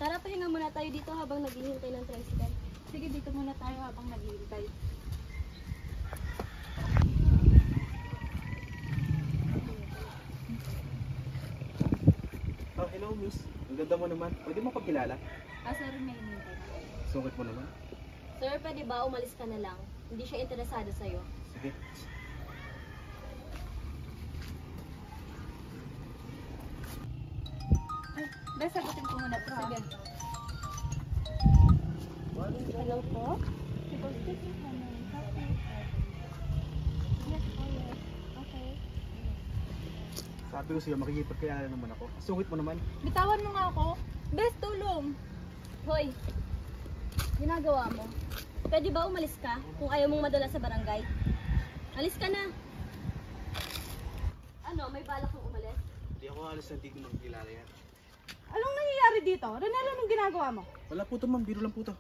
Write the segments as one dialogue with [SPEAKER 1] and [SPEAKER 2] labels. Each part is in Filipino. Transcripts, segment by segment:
[SPEAKER 1] Tara, pahinga muna tayo dito habang naghihintay ng tricycle.
[SPEAKER 2] Sige, dito muna tayo habang naghihintay.
[SPEAKER 3] Oh, hello miss. Ang ganda mo naman. Pwede mo pagkilala?
[SPEAKER 2] Sir, may hinintay na.
[SPEAKER 3] Sungkit mo naman.
[SPEAKER 1] Sir, pwede ba umalis ka na lang? Hindi siya interesado sa'yo.
[SPEAKER 3] Sige.
[SPEAKER 2] Ay, dahil sagutin ko muna to.
[SPEAKER 1] Sige.
[SPEAKER 2] Hello po? Okay.
[SPEAKER 3] Sabi ko sa'yo, makikipagkilala naman ako. Sungkit mo naman.
[SPEAKER 2] Bitawan mo nga ako. Best, tulong.
[SPEAKER 1] Hoy, ginagawa mo. Pwede ba umalis ka kung ayaw mong madala sa barangay? Alis ka na. Ano, may balak kang umalis?
[SPEAKER 3] Hindi ako alis na hindi magkilala yan.
[SPEAKER 2] Anong nangyayari dito? Ronel, anong ginagawa mo?
[SPEAKER 3] Wala po to ma'am, biro lang po to.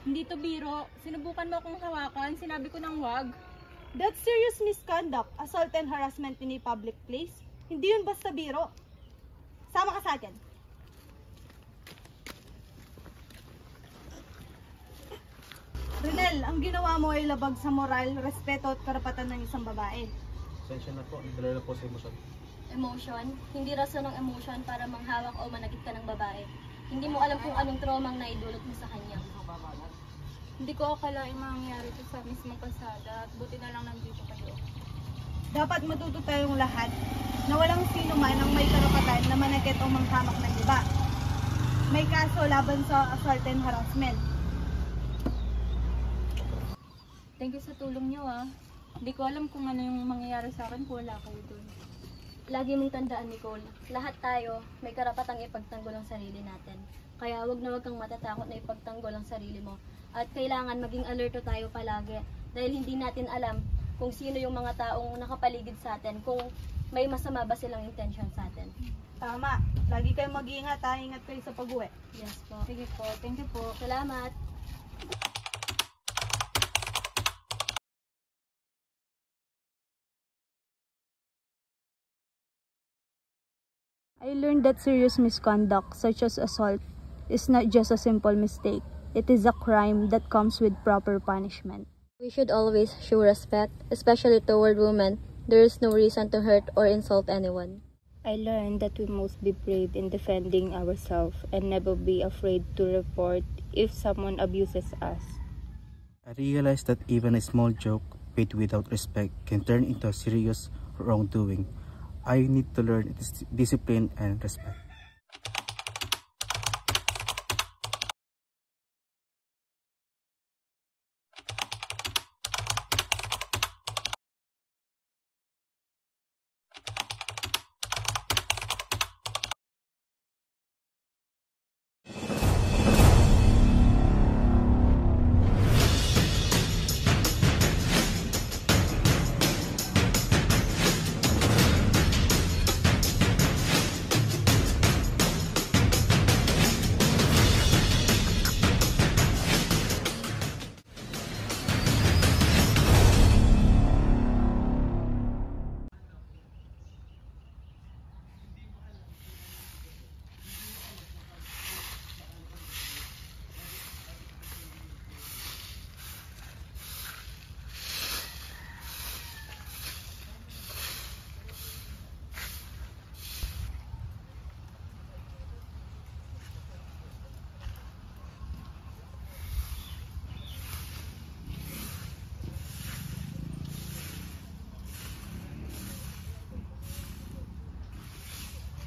[SPEAKER 2] Hindi to biro. Sinubukan mo akong hawakan. Sinabi ko ng wag. That's serious misconduct. Assault and harassment in a public place. Hindi yun basta biro. Sama ka sa akin. Ronel, ang ginawa mo ay labag sa moral, respeto at karapatan ng isang babae.
[SPEAKER 3] Sensya na po, nagdala na po sa emosyon.
[SPEAKER 1] Emotion? Hindi rason ng emotion para manghawak o manakit ka ng babae. Hindi mo alam kung anong traumang naidulot mo sa kanya.
[SPEAKER 2] Hindi ko akalaing mangyayari ito sa mismong kalsada at buti na lang nandito kayo. Dapat matuto tayong lahat na walang sino man ang may karapatan na manakit o manghamak ng iba. May kaso laban sa assault and harassment. Thank you sa tulong niyo ah. Hindi ko alam kung ano yung mangyayari sa akin kung wala kayo doon.
[SPEAKER 1] Lagi mong tandaan, Nicole, lahat tayo may karapatang ipagtanggol ang sarili natin. Kaya wag na wag kang matatakot na ipagtanggol ang sarili mo. At kailangan maging alerto tayo palagi dahil hindi natin alam kung sino yung mga taong nakapaligid sa atin, kung may masama ba silang intention sa atin.
[SPEAKER 2] Tama. Lagi kayong mag-iingat ha. Ingat kayo sa pag-uwi.
[SPEAKER 1] Yes po.
[SPEAKER 2] Sige po. Thank you po.
[SPEAKER 1] Salamat.
[SPEAKER 4] I learned that serious misconduct, such as assault, is not just a simple mistake. It is a crime that comes with proper punishment.
[SPEAKER 1] We should always show respect, especially toward women. There is no reason to hurt or insult anyone.
[SPEAKER 4] I learned that we must be brave in defending ourselves and never be afraid to report if someone abuses us.
[SPEAKER 3] I realized that even a small joke paid without respect can turn into a serious wrongdoing. I need to learn discipline and respect.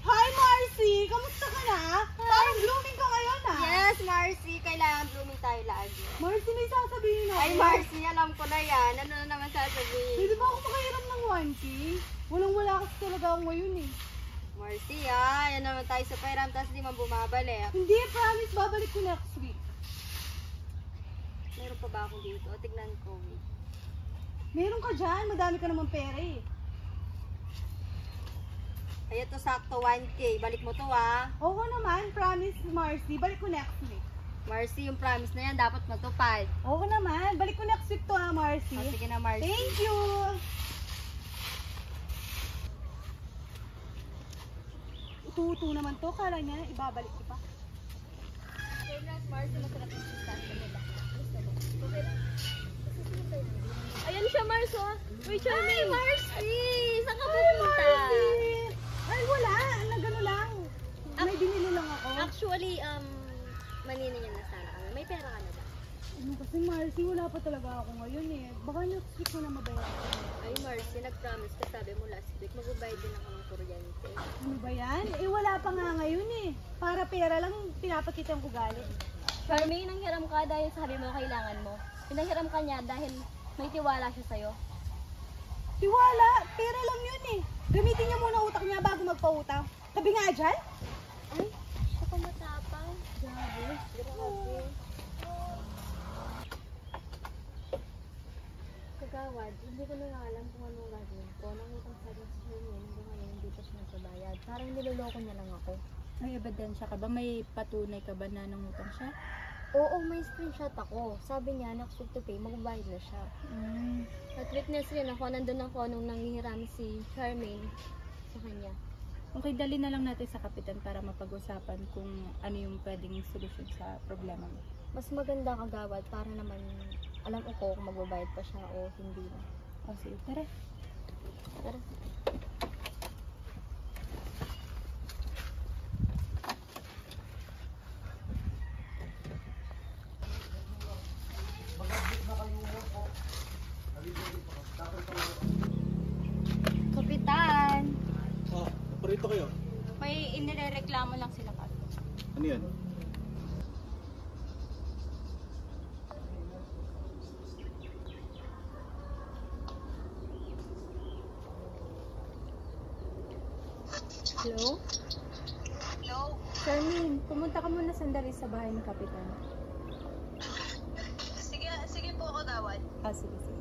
[SPEAKER 2] Hi, Marcy! Kamusta ka na? Parang blooming ka ngayon ah.
[SPEAKER 1] Yes, Marcy. Kailangan blooming tayo lagi.
[SPEAKER 2] Marcy, may sasabihin ako.
[SPEAKER 1] Ay, Marcy, alam ko na yan. Ano na naman sasabihin?
[SPEAKER 2] Pwede ba ako makahiram ng 1K? Walang-wala kasi talaga ako ngayon eh.
[SPEAKER 1] Marcy, yan naman tayo sa pairam, tapos di man bumabalik.
[SPEAKER 2] Hindi, promise, babalik ko next week.
[SPEAKER 1] Meron pa ba ako dito? Tignan ko.
[SPEAKER 2] Meron ka dyan, madami ka naman pera eh.
[SPEAKER 1] Ay, ito sakto 1K. Balik mo to
[SPEAKER 2] Oo naman, promise, Marcy, balik ko next week.
[SPEAKER 1] Marcy, yung promise na yan dapat matupad.
[SPEAKER 2] Oo naman, balik ko next week to ha, Marcy.
[SPEAKER 1] O, sige na, Marcy.
[SPEAKER 2] Thank you! Utu-utu naman to, kala niya, ibabalik ko pa.
[SPEAKER 1] fairness, Marcy, masarap yung pistachio nila. Gusto mo? Okay lang. Ayan siya, Marcy. Uy, Charmy! Ay, Marcy! Saan ka pupunta?
[SPEAKER 2] Ay, wala. Nagano lang. May binili lang ako.
[SPEAKER 1] Actually, maniningin na sana kami. May pera ka na ba?
[SPEAKER 2] Ano kasi Marcy, wala pa talaga ako ngayon eh. Baka next week mo na mabayaran.
[SPEAKER 1] Ay, Marcy, nag-promise ka. Sabi mo last week, magbabayad din ako ng kuryente.
[SPEAKER 2] Ano ba yan? Eh, wala pa nga ngayon eh. Para pera lang, pinapakita yung ugali.
[SPEAKER 1] Charmy, nanghiram ka dahil sabi mo kailangan mo. Pinahiram ka niya dahil may tiwala siya sa'yo.
[SPEAKER 2] Tiwala, pera lang yun eh. Gamitin niya muna utak niya bago magpautang. Tabi nga dyan.
[SPEAKER 1] Ay, siya pa matapang. Grabe. Kagawad, hindi ko na alam kung anong gagawin ko. Nangutang sa rin sa inyo, hindi ngayon hindi pa siya nagbabayad. Parang niloloko niya lang ako.
[SPEAKER 4] May ebidensya ka ba? May patunay ka ba na nangutang siya?
[SPEAKER 1] Oo, may screenshot ako. Sabi niya, next week to pay, magbabayad na siya. At witness rin ako, nandun ako nung nangihiram si Charmaine sa kanya.
[SPEAKER 4] Okay, dali na lang natin sa kapitan para mapag-usapan kung ano yung pwedeng solusyon sa problema mo.
[SPEAKER 1] Mas maganda kagawad para naman alam ko kung magbabayad pa siya o hindi na.
[SPEAKER 4] O sige, tara.
[SPEAKER 1] Tara.
[SPEAKER 4] Kapitan!
[SPEAKER 3] Oh, parito kayo.
[SPEAKER 4] May inirereklamo lang sila pa.
[SPEAKER 3] Ano yan?
[SPEAKER 1] Hello?
[SPEAKER 2] Hello?
[SPEAKER 4] Charmaine, pumunta ka muna sandali sa bahay ng kapitan.
[SPEAKER 2] Sige po ako dawad.
[SPEAKER 4] Sige, sige.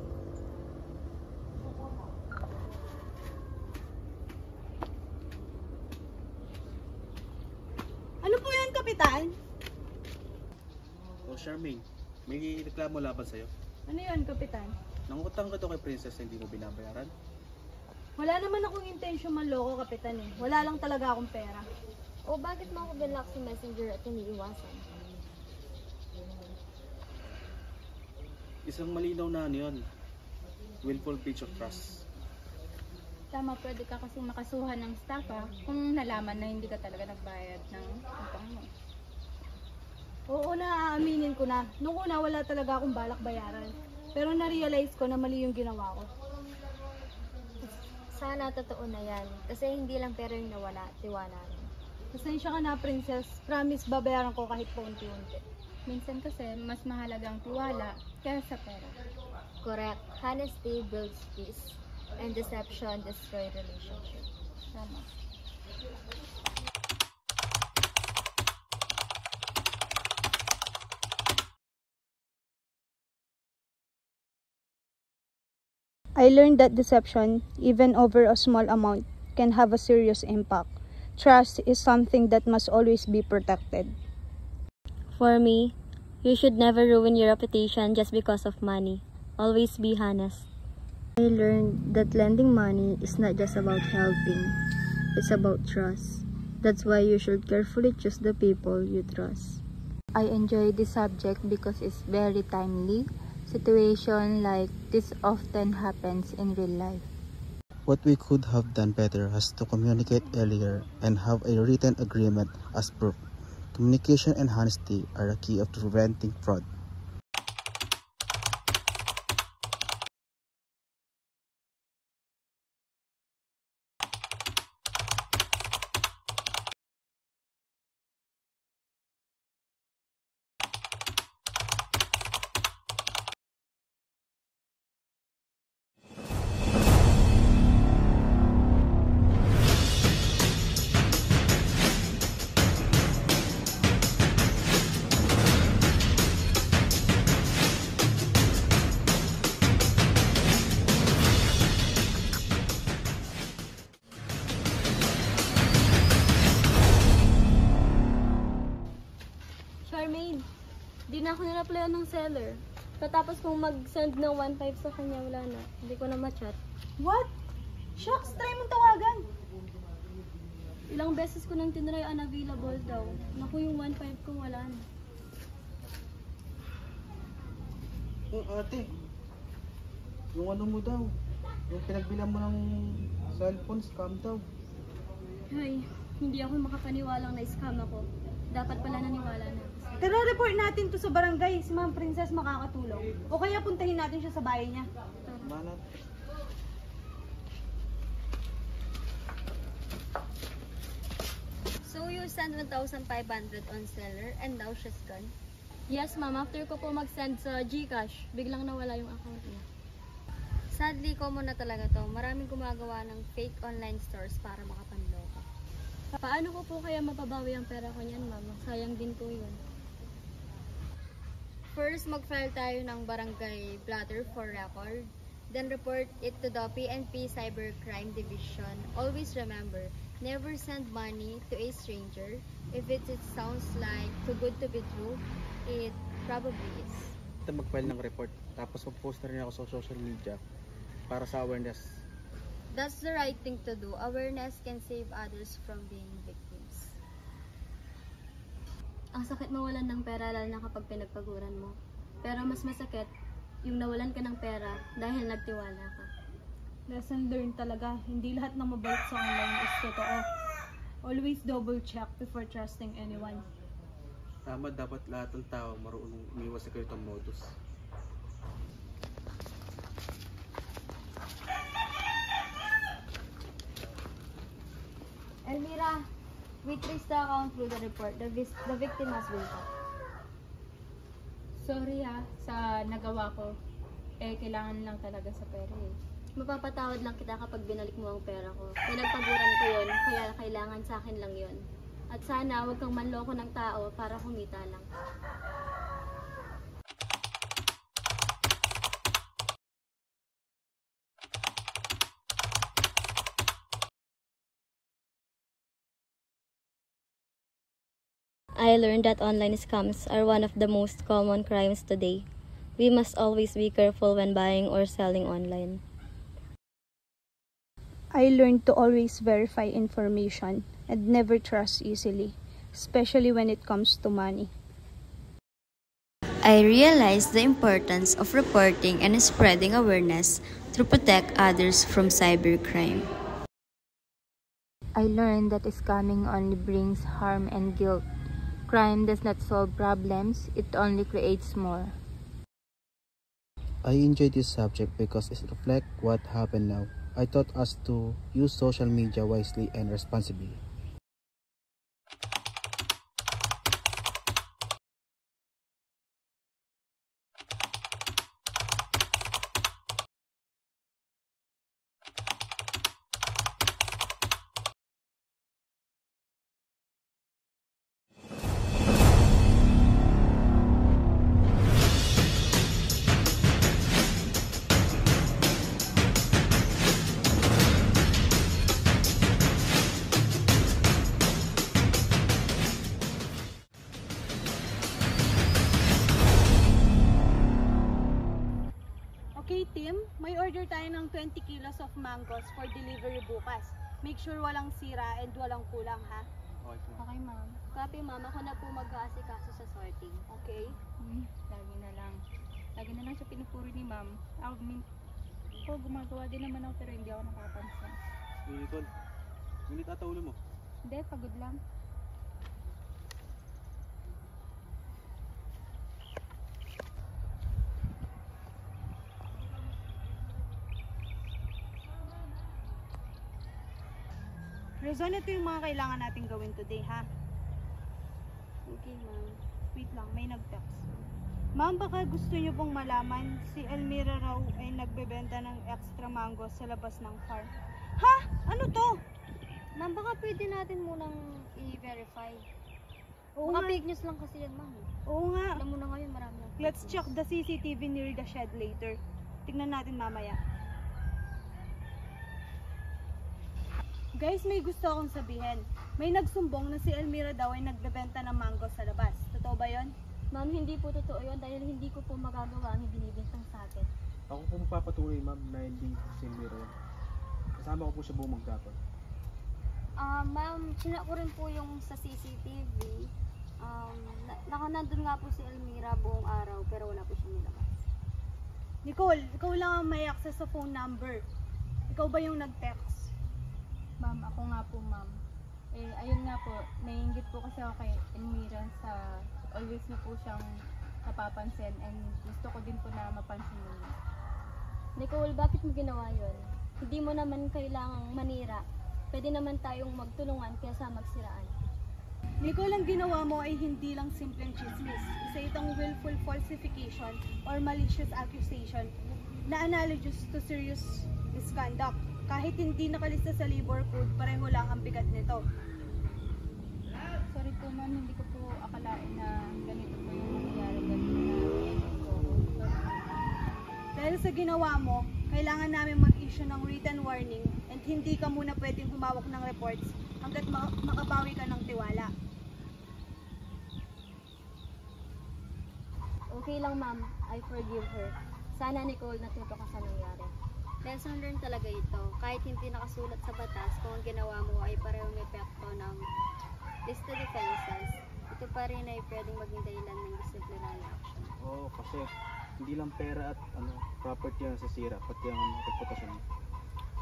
[SPEAKER 2] Ano po yan, Kapitan?
[SPEAKER 3] Oh, Charmaine, may reklamo laban sa'yo.
[SPEAKER 2] Ano yan, Kapitan?
[SPEAKER 3] Nangutang ka to kay Princess na hindi mo binabayaran?
[SPEAKER 2] Wala naman akong intention manloko, Kapitan eh. Wala lang talaga akong pera.
[SPEAKER 1] O bakit mo ako binlock sa messenger at iniiwasan?
[SPEAKER 3] Isang malinaw na ano yun. Willful breach of trust.
[SPEAKER 4] Tama, pwede ka kasing makasuhan ng staff kung nalaman na hindi ka talaga nagbayad ng utang mo.
[SPEAKER 2] Oo na, aaminin ko na. Nung una, wala talaga akong balak bayaran. Pero na-realize ko na mali yung ginawa ko.
[SPEAKER 1] Sana totoo na yan. Kasi hindi lang pera yung nawala, tiwala rin.
[SPEAKER 2] Pasensya ka na, Princess. Promise, babayaran ko kahit paunti-unti.
[SPEAKER 4] Minsan kasi, mas mahalagang tiwala kaysa pera.
[SPEAKER 1] Correct. Honesty builds peace. And deception destroys relationship.
[SPEAKER 4] Tama.
[SPEAKER 5] I learned that deception, even over a small amount, can have a serious impact. Trust is something that must always be protected.
[SPEAKER 1] For me, you should never ruin your reputation just because of money. Always be honest.
[SPEAKER 5] I learned that lending money is not just about helping, it's about trust. That's why you should carefully choose the people you trust. I enjoy this subject because it's very timely. Situation like this often happens in real life.
[SPEAKER 3] What we could have done better is to communicate earlier and have a written agreement as proof. Communication and honesty are a key of preventing fraud.
[SPEAKER 1] Charmaine, di na ako nireplyan ng seller. Katapos kong mag-send ng 1.5 sa kanya, wala na. Hindi ko na ma-chat.
[SPEAKER 2] What? Shucks, try mong tawagan.
[SPEAKER 1] Ilang beses ko nang tinry unavailable daw. Naku, yung 1.5 ko wala na.
[SPEAKER 3] Ate, yung ano mo daw, yung pinagbilan mo ng cellphone, scam daw.
[SPEAKER 1] Ay, hindi ako makapaniwalang na-scam ako. Dapat pala naniwala na ako.
[SPEAKER 2] Tara, report natin to sa barangay. Si Ma'am Princess makakatulong. O kaya puntahin natin siya sa bahay niya.
[SPEAKER 3] Manat.
[SPEAKER 1] So you send 1,500 on seller and now she's gone? Yes ma'am, after ko po mag-send sa GCash, biglang nawala yung account niya. Sadly, common na talaga to. Maraming gumagawa ng fake online stores para makapanloko. Paano ko po kaya mapabawi ang pera ko niyan ma'am? Sayang din po yun. First, mag-file tayo ng barangay blotter for record. Then report it to the PNP Cybercrime Division. Always remember, never send money to a stranger. If it sounds like too good to be true, it probably is.
[SPEAKER 3] Mag-file ng report, tapos mag-post na rin ako sa social media para sa awareness.
[SPEAKER 1] That's the right thing to do. Awareness can save others from being victims. Ang sakit mawalan ng pera lalo na kapag pinagpaguran mo. Pero mas masakit yung nawalan ka ng pera dahil nagtiwala ka.
[SPEAKER 2] Lesson learned talaga. Hindi lahat ng mabalik sa online is totoo. Always double check before trusting anyone.
[SPEAKER 3] Tama, dapat lahat ng tao marunong umiwas sa ganitong modus.
[SPEAKER 1] Elmira, we traced the account through the report. The victim has been caught.
[SPEAKER 2] Sorry sa nagawa ko. Kailangan lang talaga sa pera eh.
[SPEAKER 1] Mapapatawad lang kita kapag binalik mo ang pera ko. Pinagpaguran ko yun, kaya kailangan sa akin lang yun. At sana huwag kang manloko ng tao para kumita lang. I learned that online scams are one of the most common crimes today. We must always be careful when buying or selling online.
[SPEAKER 4] I learned to always verify information and never trust easily, especially when it comes to money.
[SPEAKER 6] I realized the importance of reporting and spreading awareness to protect others from cybercrime.
[SPEAKER 5] I learned that scamming only brings harm and guilt. Crime does not solve problems, it only creates more.
[SPEAKER 3] I enjoy this subject because it reflects what happened now. I taught us to use social media wisely and responsibly.
[SPEAKER 2] Okay, Tim, may order tayo ng 20 kilos of mangoes for delivery bukas. Make sure walang sira and walang kulang, ha?
[SPEAKER 1] Okay, ma'am. Copy, ma'am. Ako na po mag-aasikaso sa sorting.
[SPEAKER 2] Okay?
[SPEAKER 7] Lagi na lang siya pinupuri ni ma'am. Ako gumagawa din naman ako pero hindi ako nakapansin.
[SPEAKER 3] Nicole, ngunit ata ulo mo.
[SPEAKER 7] Hindi, pagod lang.
[SPEAKER 2] Rizon, ito yung mga kailangan natin gawin today, ha?
[SPEAKER 1] Okay, ma'am.
[SPEAKER 2] Wait lang, may nag-text. Ma'am, baka gusto niyo pong malaman, si Elmira raw ay nagbebenta ng extra mango sa labas ng farm. Ha? Ano to?
[SPEAKER 1] Ma'am, baka pwede natin munang i-verify.
[SPEAKER 2] Oo
[SPEAKER 1] Baka
[SPEAKER 2] nga.
[SPEAKER 1] fake news lang kasi yan, ma'am.
[SPEAKER 2] Oo nga.
[SPEAKER 1] Alam mo na ngayon, marami na.
[SPEAKER 2] Let's check the CCTV near the shed later. Tignan natin mamaya. Guys, may gusto akong sabihin. May nagsumbong na si Elmira daw ay nagbebenta ng mango sa labas. Totoo ba yon?
[SPEAKER 1] Ma'am, hindi po totoo yun dahil hindi ko po magagawa ang ibinibintang sa akin.
[SPEAKER 3] Ako po magpapatuloy, ma'am, na hindi si Miro. Kasama ko po siya buong magdapot.
[SPEAKER 1] Ma'am, sinak ko rin po yung sa CCTV. Nandun nga po si Elmira buong araw pero wala po siya nilabas.
[SPEAKER 2] Nicole, ikaw lang ang may access sa phone number. Ikaw ba yung nag-text?
[SPEAKER 7] Ma'am, ako nga po, ma'am. Ayun nga po, naiinggit po kasi ako kay Elmira sa always na po siyang napapansin and gusto ko din po na mapansin mo.
[SPEAKER 1] Nicole, bakit mo ginawa yun? Hindi mo naman kailangang manira. Pwede naman tayong magtulungan kaysa magsiraan.
[SPEAKER 2] Nicole, ang ginawa mo ay hindi lang simpleng chismis. Isa itong willful falsification or malicious accusation na analogous to serious misconduct. Kahit hindi nakalista sa labor code, pareho lang ang bigat nito.
[SPEAKER 7] Sorry po, ma'am, hindi ko po akalain na ganito po yung nangyayari
[SPEAKER 2] Dahil sa ginawa mo, kailangan namin mag-issue ng written warning and hindi ka muna pwedeng humawak ng reports hanggat makabawi ka ng tiwala.
[SPEAKER 1] Okay lang, ma'am. I forgive her. Sana, Nicole, natuto ka sa nangyari.
[SPEAKER 8] Lesson learned talaga ito. Kahit hindi nakasulat sa batas, kung ang ginawa mo ay parehong epekto ng listed offenses, ito pa rin ay pwedeng maging dahilan ng disciplinary action.
[SPEAKER 3] Oo, kasi hindi lang pera at property ang nasisira, pati ang reputasyon.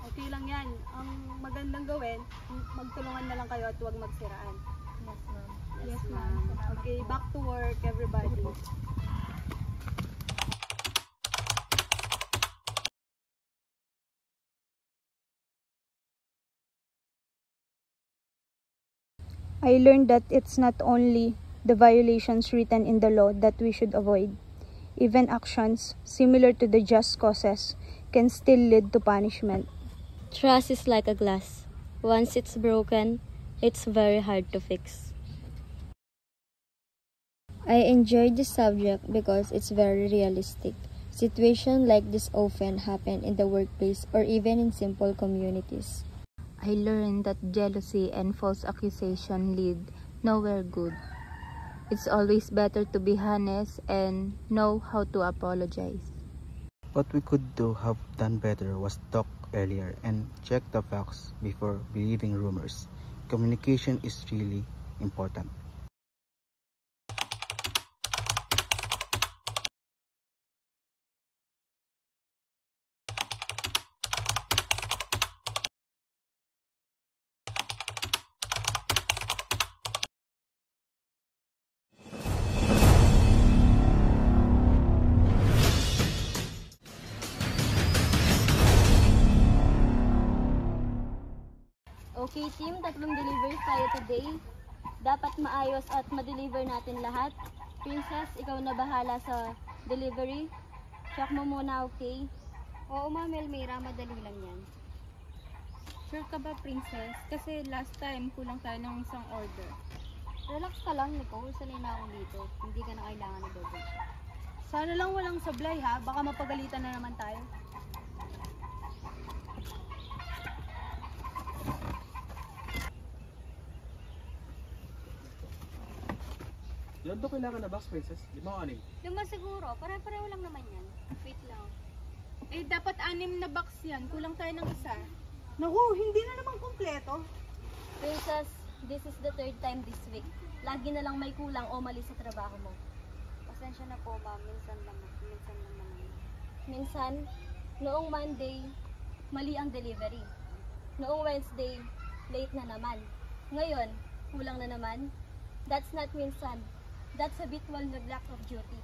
[SPEAKER 2] Okay lang yan. Ang magandang gawin, magtulungan na lang kayo at huwag magsiraan.
[SPEAKER 1] Yes, ma'am.
[SPEAKER 8] Yes, ma'am.
[SPEAKER 2] Okay, back to work, everybody.
[SPEAKER 4] I learned that it's not only the violations written in the law that we should avoid. Even actions similar to the just causes can still lead to punishment.
[SPEAKER 1] Trust is like a glass. Once it's broken, it's very hard to fix.
[SPEAKER 5] I enjoyed this subject because it's very realistic. Situations like this often happen in the workplace or even in simple communities.
[SPEAKER 4] I learned that jealousy and false accusation lead nowhere good. It's always better to be honest and know how to apologize.
[SPEAKER 3] What we could have done better was talk earlier and check the facts before believing rumors. Communication is really important.
[SPEAKER 1] Okay, team, 3 deliveries tayo today. Dapat maayos at ma-deliver natin lahat. Princess, ikaw na bahala sa delivery. Check mo muna, okay?
[SPEAKER 8] Oo, ma'am Elmira, madali lang yan.
[SPEAKER 7] Sure ka ba, Princess? Kasi last time, kulang tayo ng isang order.
[SPEAKER 8] Relax ka lang, Nicole. Sanay na ako dito. Hindi ka na kailangan na double check.
[SPEAKER 2] Sana lang walang sablay ha, baka mapagalitan na naman tayo.
[SPEAKER 3] Ilan to kailangan na box, Princess? 5 o 6?
[SPEAKER 8] 5 siguro. Pare-pareho lang naman yan. Wait lang.
[SPEAKER 2] Dapat 6 na box yan. Kulang tayo ng isa. Naku, hindi na naman kumpleto.
[SPEAKER 1] Princess, this is the 3rd time this week. Lagi na lang may kulang o mali sa trabaho mo.
[SPEAKER 8] Pasensya na po, ma'am. Minsan lang naman.
[SPEAKER 1] Minsan, noong Monday, mali ang delivery. Noong Wednesday, late na naman. Ngayon, kulang na naman. That's not minsan. That's habitual neglect of duty.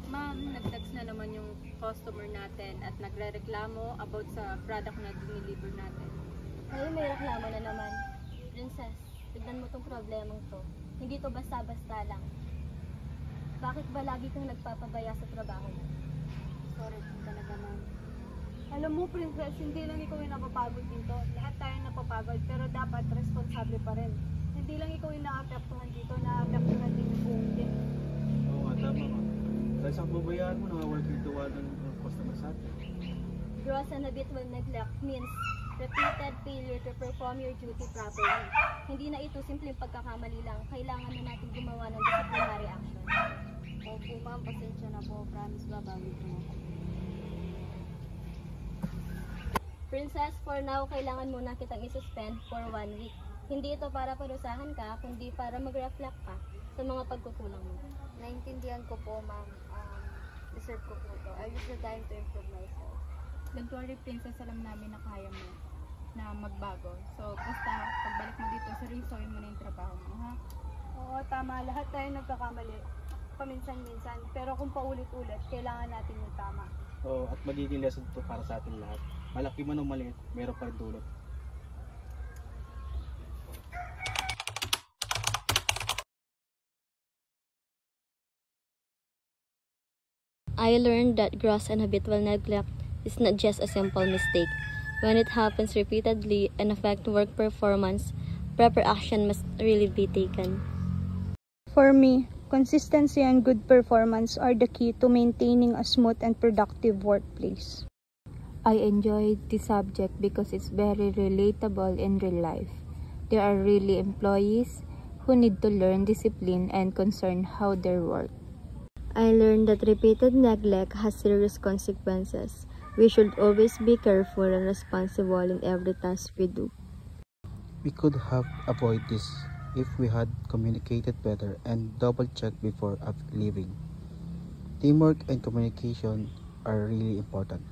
[SPEAKER 7] Ma'am, nag-text na naman yung customer natin at nagre-reklamo about sa product na dineliver natin.
[SPEAKER 1] Ngayon may reklamo na naman. Princess, tignan mo tong problemang to. Hindi to basta-basta lang. Bakit ba lagi kang nagpapabaya sa trabaho mo?
[SPEAKER 8] Sorry po talaga, ma'am.
[SPEAKER 2] Alam mo, Princess, hindi lang ikaw yung napapagod dito. Lahat tayo napapagod, pero dapat responsable pa rin. Hindi lang ikaw yung naapektuhan dito, naapektuhan din yung buong team.
[SPEAKER 3] Oo nga, tama nga. Dahil sa babayaan mo, nakawork yung tuwa ng customer sa atin.
[SPEAKER 1] Gross and habitual neglect means repeated failure to perform your duty properly. Hindi na ito simpleng pagkakamali lang. Kailangan na natin gumawa ng disciplinary action.
[SPEAKER 8] Opo, ma'am. Pasensya na po. Promise, babawi ko na.
[SPEAKER 1] Princess, for now, kailangan muna kitang isuspend for 1 week. Hindi ito para parusahan ka, kundi para mag-reflect ka. sa mga pagkukulang mo.
[SPEAKER 8] Naintindihan ko po, ma'am. Deserve ko po to. I use the time to improve myself.
[SPEAKER 2] Don't worry, princess, alam namin na kaya mo na magbago. So, basta pagbalik mo dito, seryosohin mo na yung trabaho mo, ha?
[SPEAKER 4] Oo, tama. Lahat tayo nagkakamali. Paminsan-minsan. Pero kung paulit-ulit, kailangan natin yung tama.
[SPEAKER 3] at magiging lesson to para sa atin lahat. Malaki man o maliit, meron pa rin dulot.
[SPEAKER 1] I learned that gross and habitual neglect is not just a simple mistake. When it happens repeatedly and affects work performance, proper action must really be taken.
[SPEAKER 4] For me, consistency and good performance are the key to maintaining a smooth and productive workplace.
[SPEAKER 5] I enjoyed this subject because it's very relatable in real life. There are really employees who need to learn discipline and concern how they work.
[SPEAKER 6] I learned that repeated neglect has serious consequences. We should always be careful and responsible in every task we do.
[SPEAKER 3] We could have avoided this if we had communicated better and double-checked before leaving. Teamwork and communication are really important.